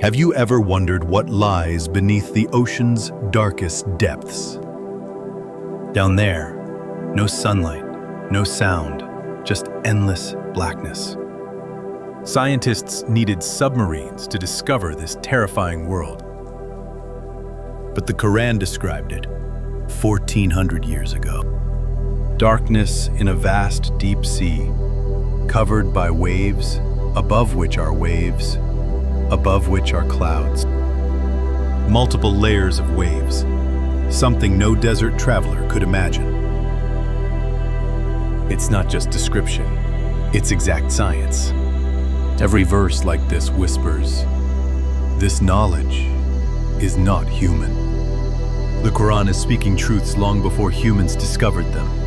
Have you ever wondered what lies beneath the ocean's darkest depths? Down there, no sunlight, no sound, just endless blackness. Scientists needed submarines to discover this terrifying world. But the Qur'an described it 1400 years ago. Darkness in a vast deep sea, covered by waves, above which are waves, above which are clouds. Multiple layers of waves, something no desert traveler could imagine. It's not just description, it's exact science. Every verse like this whispers, this knowledge is not human. The Quran is speaking truths long before humans discovered them.